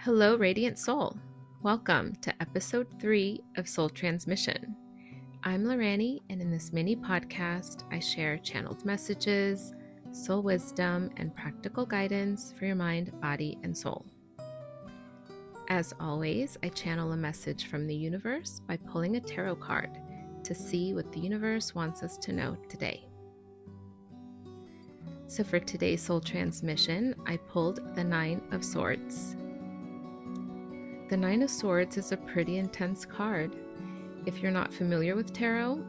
Hello, Radiant Soul. Welcome to episode 3 of Soul Transmission. I'm Lorani, and in this mini podcast, I share channeled messages, soul wisdom, and practical guidance for your mind, body, and soul. As always, I channel a message from the universe by pulling a tarot card to see what the universe wants us to know today. So for today's soul transmission, I pulled the Nine of Swords. The Nine of Swords is a pretty intense card. If you're not familiar with tarot,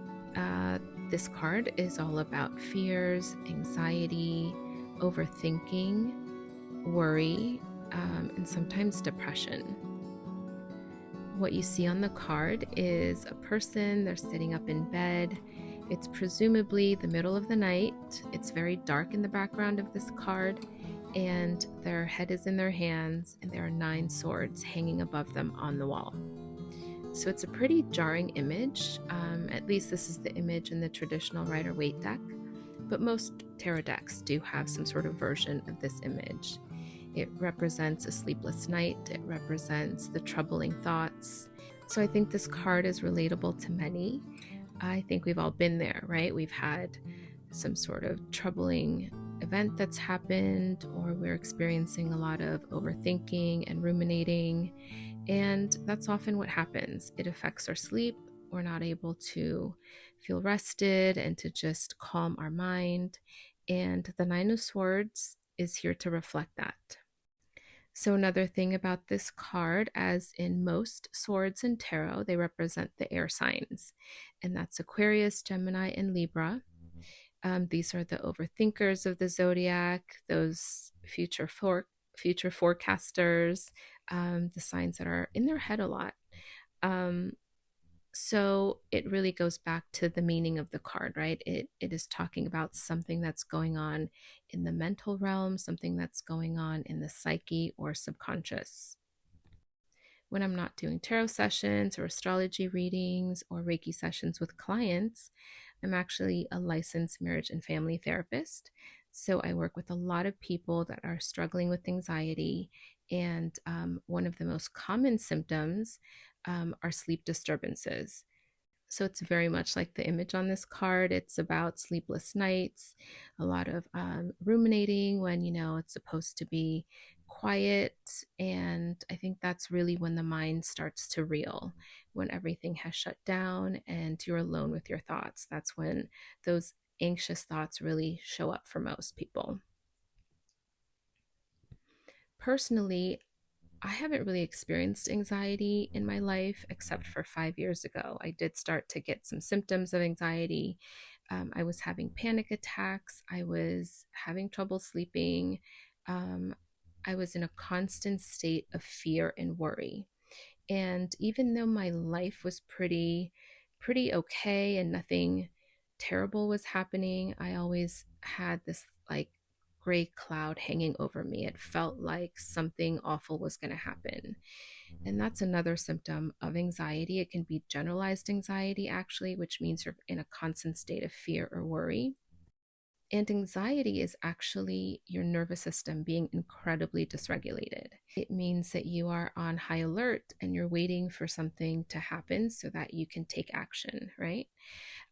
this card is all about fears, anxiety, overthinking, worry, and sometimes depression. What you see on the card is a person, they're sitting up in bed. It's presumably the middle of the night. It's very dark in the background of this card, and their head is in their hands, and there are 9 swords hanging above them on the wall. So it's a pretty jarring image. At least this is the image in the traditional Rider-Waite deck, but most tarot decks do have some sort of version of this image. It represents a sleepless night. It represents the troubling thoughts. So I think this card is relatable to many. I think we've all been there, right? We've had some sort of troubling event that's happened, or we're experiencing a lot of overthinking and ruminating, and that's often what happens. It affects our sleep. We're not able to feel rested and to just calm our mind, and the Nine of Swords is here to reflect that. So another thing about this card, as in most swords in tarot, they represent the air signs, and that's Aquarius, Gemini, and Libra. These are the overthinkers of the zodiac, those future forecasters, the signs that are in their head a lot. So it really goes back to the meaning of the card, right? It is talking about something that's going on in the mental realm, something that's going on in the psyche or subconscious. When I'm not doing tarot sessions or astrology readings or Reiki sessions with clients, I'm actually a licensed marriage and family therapist. So I work with a lot of people that are struggling with anxiety. And one of the most common symptoms are sleep disturbances. So it's very much like the image on this card. It's about sleepless nights, a lot of ruminating when, it's supposed to be quiet. And I think that's really when the mind starts to reel, when everything has shut down and you're alone with your thoughts. That's when those anxious thoughts really show up for most people. Personally, I haven't really experienced anxiety in my life except for 5 years ago. I did start to get some symptoms of anxiety. I was having panic attacks. I was having trouble sleeping. Um, I was in a constant state of fear and worry. And even though my life was pretty okay and nothing terrible was happening, I always had this like gray cloud hanging over me. It felt like something awful was going to happen. And that's another symptom of anxiety. It can be generalized anxiety, actually, which means you're in a constant state of fear or worry. And anxiety is actually your nervous system being incredibly dysregulated. It means that you are on high alert and you're waiting for something to happen so that you can take action, right?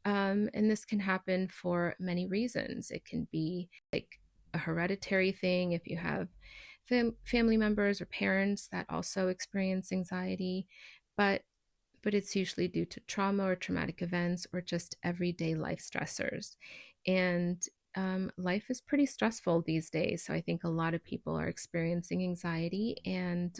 And this can happen for many reasons. It can be like a hereditary thing if you have family members or parents that also experience anxiety, but it's usually due to trauma or traumatic events or just everyday life stressors. And life is pretty stressful these days. So I think a lot of people are experiencing anxiety. And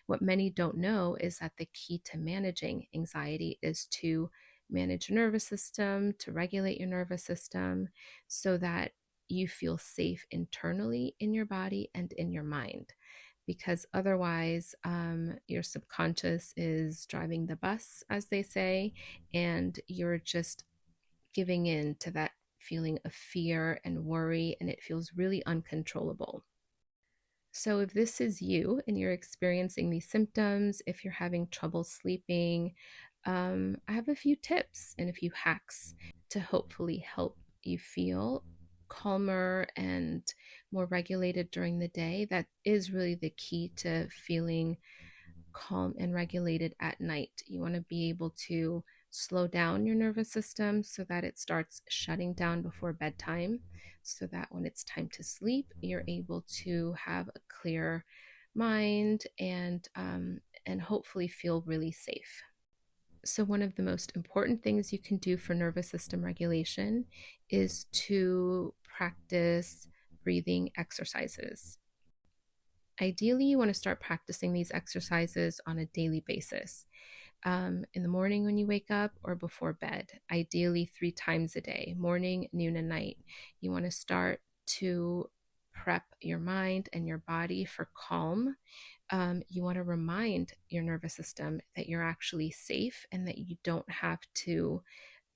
what many don't know is that the key to managing anxiety is to manage your nervous system, to regulate your nervous system so that you feel safe internally in your body and in your mind, because otherwise your subconscious is driving the bus, as they say, and you're just giving in to that feeling of fear and worry, and it feels really uncontrollable. So if this is you and you're experiencing these symptoms, if you're having trouble sleeping, I have a few tips and a few hacks to hopefully help you feel calmer and more regulated during the day, that is really the key to feeling calm and regulated at night. You want to be able to slow down your nervous system so that it starts shutting down before bedtime, so that when it's time to sleep, you're able to have a clear mind and hopefully feel really safe. So, one of the most important things you can do for nervous system regulation is to practice breathing exercises. Ideally, you want to start practicing these exercises on a daily basis, in the morning when you wake up or before bed, ideally 3 times a day, morning, noon, and night. You want to start to prep your mind and your body for calm. You want to remind your nervous system that you're actually safe and that you don't have to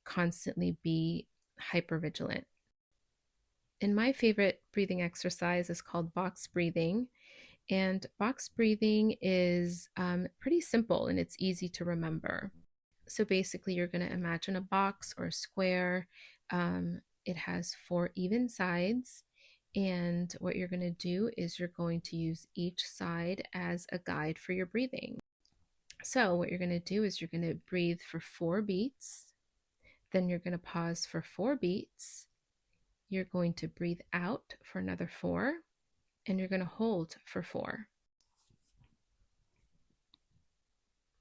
constantly be hypervigilant. And my favorite breathing exercise is called box breathing. And box breathing is pretty simple and it's easy to remember. So basically, you're going to imagine a box or a square. It has 4 even sides. And what you're going to do is you're going to use each side as a guide for your breathing. So, what you're going to do is you're going to breathe for 4 beats. Then you're going to pause for 4 beats. You're going to breathe out for another 4. And you're going to hold for 4.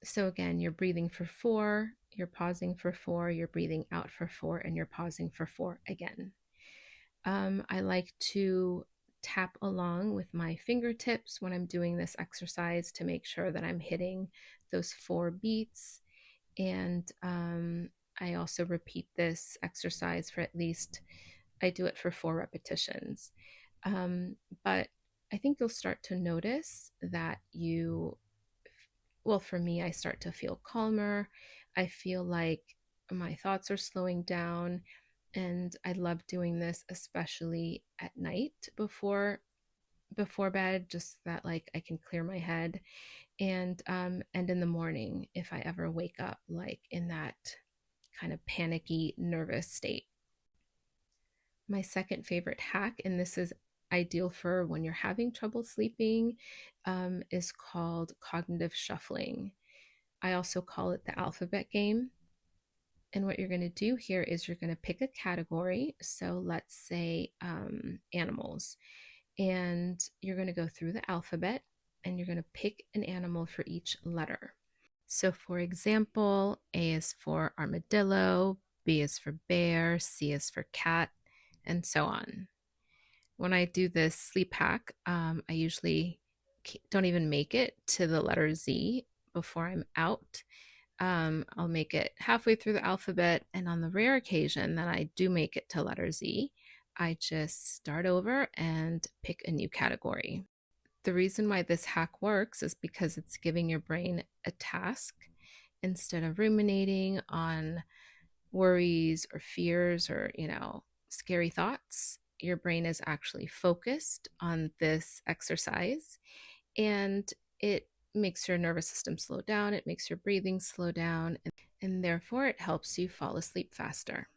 So again, you're breathing for 4, you're pausing for 4, you're breathing out for 4, and you're pausing for 4 again. I like to tap along with my fingertips when I'm doing this exercise to make sure that I'm hitting those 4 beats. And I also repeat this exercise for I do it for 4 repetitions. But I think you'll start to notice that well, for me, I start to feel calmer. I feel like my thoughts are slowing down. And I love doing this, especially at night before bed, just that like I can clear my head. And in the morning, if I ever wake up like in that kind of panicky, nervous state. My second favorite hack, and this is ideal for when you're having trouble sleeping, is called cognitive shuffling. I also call it the alphabet game. And what you're going to do here is you're going to pick a category. So let's say animals. And you're going to go through the alphabet and you're going to pick an animal for each letter. So, for example, A is for armadillo, B is for bear, C is for cat, and so on. When I do this sleep hack, I usually don't even make it to the letter Z before I'm out. I'll make it halfway through the alphabet, and on the rare occasion that I do make it to letter Z, I just start over and pick a new category. The reason why this hack works is because it's giving your brain a task instead of ruminating on worries or fears or, scary thoughts. Your brain is actually focused on this exercise and it makes your nervous system slow down, it makes your breathing slow down, and therefore it helps you fall asleep faster.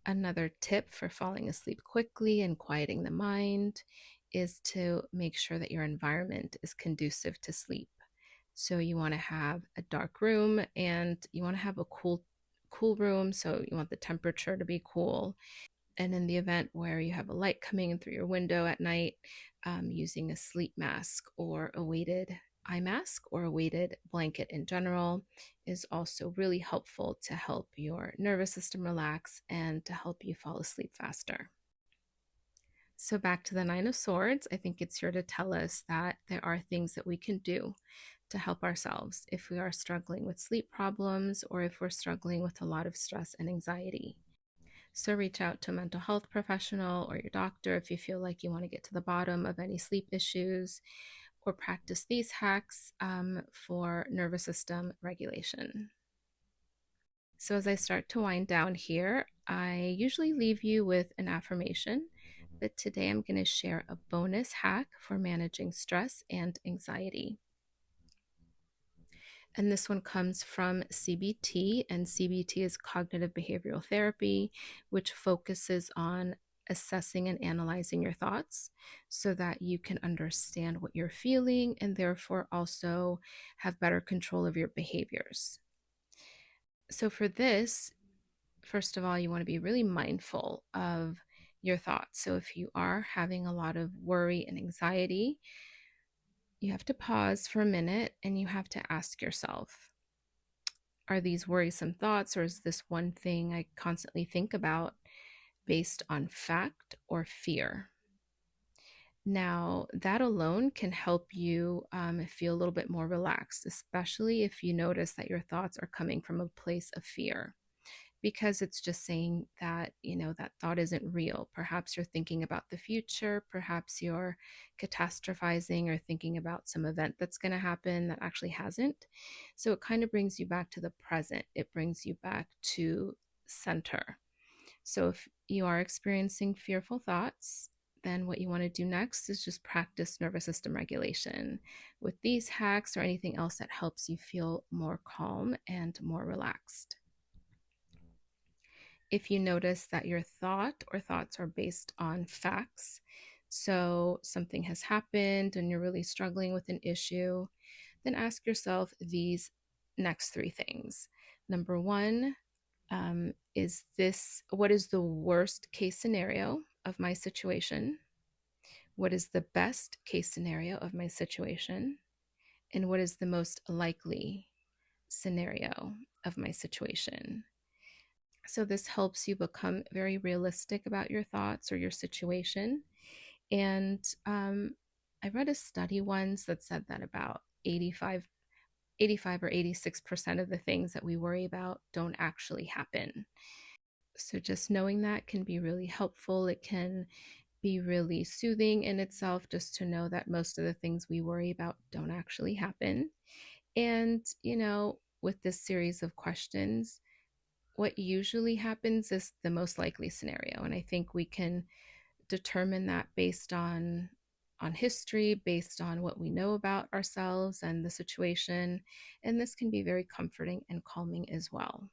Another tip for falling asleep quickly and quieting the mind is to make sure that your environment is conducive to sleep. So you want to have a dark room and you want to have a cool room, so you want the temperature to be cool. And in the event where you have a light coming in through your window at night, using a sleep mask or a weighted eye mask or a weighted blanket in general is also really helpful to help your nervous system relax and to help you fall asleep faster. So, back to the Nine of Swords, I think it's here to tell us that there are things that we can do to help ourselves if we are struggling with sleep problems or if we're struggling with a lot of stress and anxiety. So reach out to a mental health professional or your doctor if you feel like you want to get to the bottom of any sleep issues, or practice these hacks for nervous system regulation. So as I start to wind down here, I usually leave you with an affirmation, but today I'm going to share a bonus hack for managing stress and anxiety. And this one comes from CBT, and CBT is cognitive behavioral therapy, which focuses on assessing and analyzing your thoughts so that you can understand what you're feeling and therefore also have better control of your behaviors. So, for this, first of all, you want to be really mindful of your thoughts. So, if you are having a lot of worry and anxiety, you have to pause for a minute and you have to ask yourself, are these worrisome thoughts, or is this one thing I constantly think about based on fact or fear? Now, that alone can help you feel a little bit more relaxed, especially if you notice that your thoughts are coming from a place of fear, because it's just saying that, that thought isn't real. Perhaps you're thinking about the future, perhaps you're catastrophizing or thinking about some event that's going to happen that actually hasn't. So it kind of brings you back to the present, it brings you back to center. So if you are experiencing fearful thoughts, then what you want to do next is just practice nervous system regulation with these hacks or anything else that helps you feel more calm and more relaxed. If you notice that your thought or thoughts are based on facts, so something has happened and you're really struggling with an issue, then ask yourself these next three things. Number one, is this what is the worst case scenario of my situation? What is the best case scenario of my situation? And what is the most likely scenario of my situation? So, this helps you become very realistic about your thoughts or your situation. And I read a study once that said that about 85 or 86% of the things that we worry about don't actually happen. So, just knowing that can be really helpful. It can be really soothing in itself just to know that most of the things we worry about don't actually happen. And, with this series of questions, what usually happens is the most likely scenario. And I think we can determine that based on history, based on what we know about ourselves and the situation. And this can be very comforting and calming as well.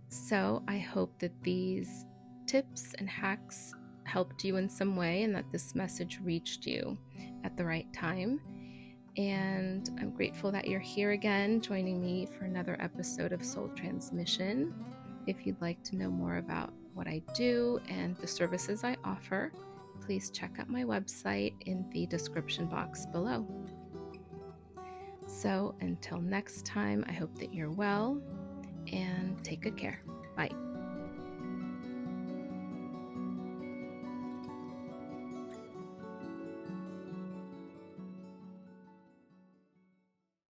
So I hope that these tips and hacks helped you in some way and that this message reached you at the right time. And I'm grateful that you're here again, joining me for another episode of Soul Transmission. If you'd like to know more about what I do and the services I offer, please check out my website in the description box below. So until next time, I hope that you're well and take good care.